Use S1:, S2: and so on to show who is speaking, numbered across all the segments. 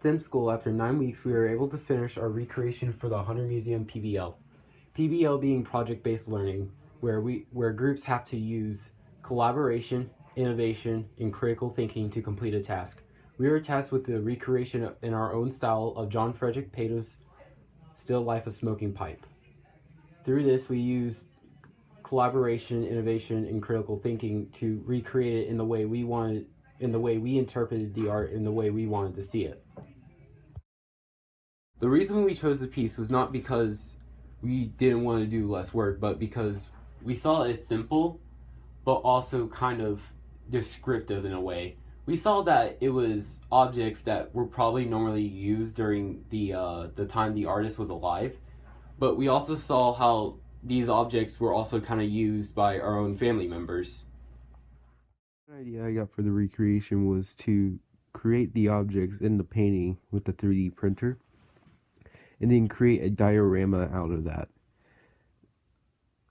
S1: STEM school, after 9 weeks, we were able to finish our recreation for the Hunter Museum PBL. PBL being project-based learning, where groups have to use collaboration, innovation, and critical thinking to complete a task. We were tasked with the recreation in our own style of John Frederick Peto's Still Life of Smoking Pipe. Through this, we used collaboration, innovation, and critical thinking to recreate it in the way we wanted, in the way we interpreted the art, in the way we wanted to see it. The reason we chose the piece was not because we didn't want to do less work, but because we saw it as simple, but also kind of descriptive in a way. We saw that it was objects that were probably normally used during the time the artist was alive, but we also saw how these objects were also kind of used by our own family members.
S2: The idea I got for the recreation was to create the objects in the painting with the 3D printer and then create a diorama out of that.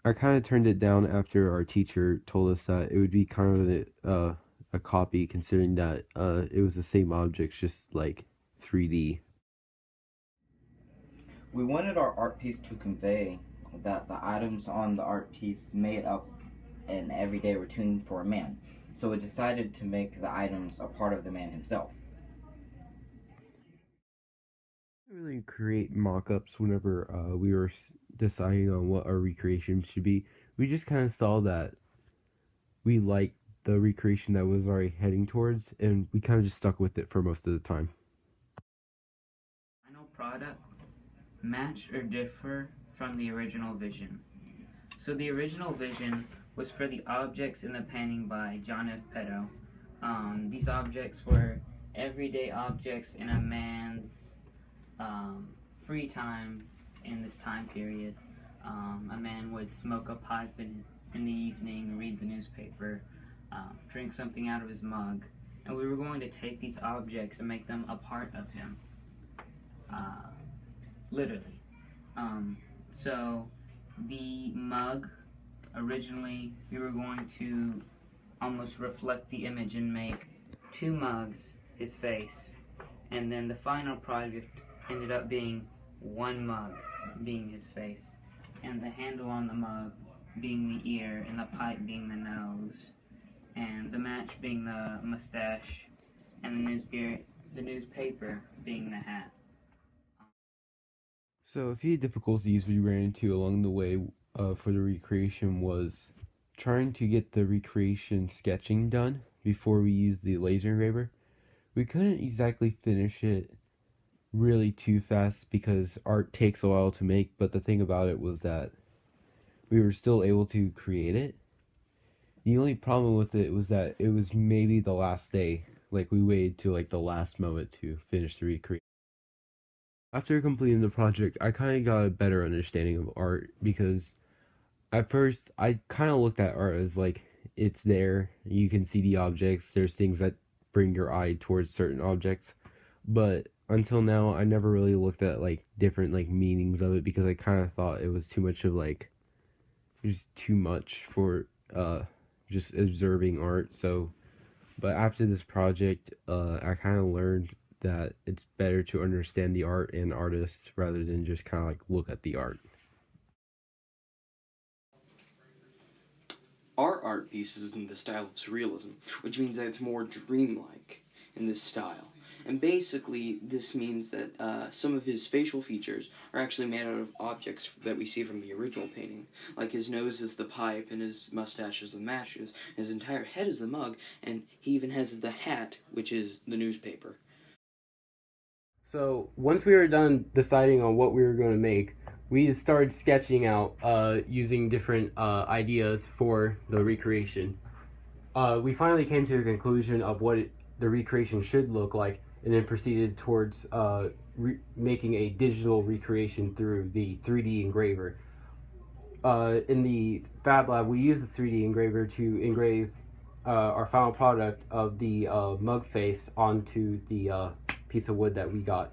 S2: I kind of turned it down after our teacher told us that it would be kind of a copy, considering that it was the same objects, just like 3D.
S3: We wanted our art piece to convey that the items on the art piece made up an everyday routine for a man, so we decided to make the items a part of the man himself.
S2: I didn't really create mock-ups whenever we were deciding on what our recreation should be. We just kind of saw that we liked the recreation that was already heading towards, and we kind of just stuck with it for most of the time.
S4: Final product match or differ from the original vision. So the original vision was for the objects in the painting by John F. Peto. These objects were everyday objects in a man's free time in this time period. A man would smoke a pipe in the evening, read the newspaper, drink something out of his mug, and we were going to take these objects and make them a part of him, literally. So the mug, originally we were going to almost reflect the image and make 2 mugs his face, and then the final project ended up being 1 mug being his face, and the handle on the mug being the ear, and the pipe being the nose, and the match being the mustache, and the newspaper being the hat.
S2: So a few difficulties we ran into along the way for the recreation was trying to get the recreation sketching done before we used the laser engraver. We couldn't exactly finish it really too fast because art takes a while to make, but the thing about it was that we were still able to create it. The only problem with it was that it was maybe the last day, like we waited to like the last moment to finish the recreation. After completing the project, I kind of got a better understanding of art because at first I kind of looked at art as like it's there, you can see the objects, there's things that bring your eye towards certain objects, but until now I never really looked at like different like meanings of it because I kind of thought it was too much of like just too much for just observing art. So but after this project I kind of learned that it's better to understand the art and artist rather than just kind of like look at the art.
S5: Our art piece is in the style of surrealism, which means that it's more dreamlike in this style. And basically, this means that some of his facial features are actually made out of objects that we see from the original painting. Like his nose is the pipe, and his mustache is the matches, his entire head is the mug, and he even has the hat, which is the newspaper.
S1: So once we were done deciding on what we were going to make, we just started sketching out using different ideas for the recreation. We finally came to a conclusion of what the recreation should look like, and then proceeded towards making a digital recreation through the 3D engraver. In the Fab Lab, we used the 3D engraver to engrave our final product of the mug face onto the piece of wood that we got.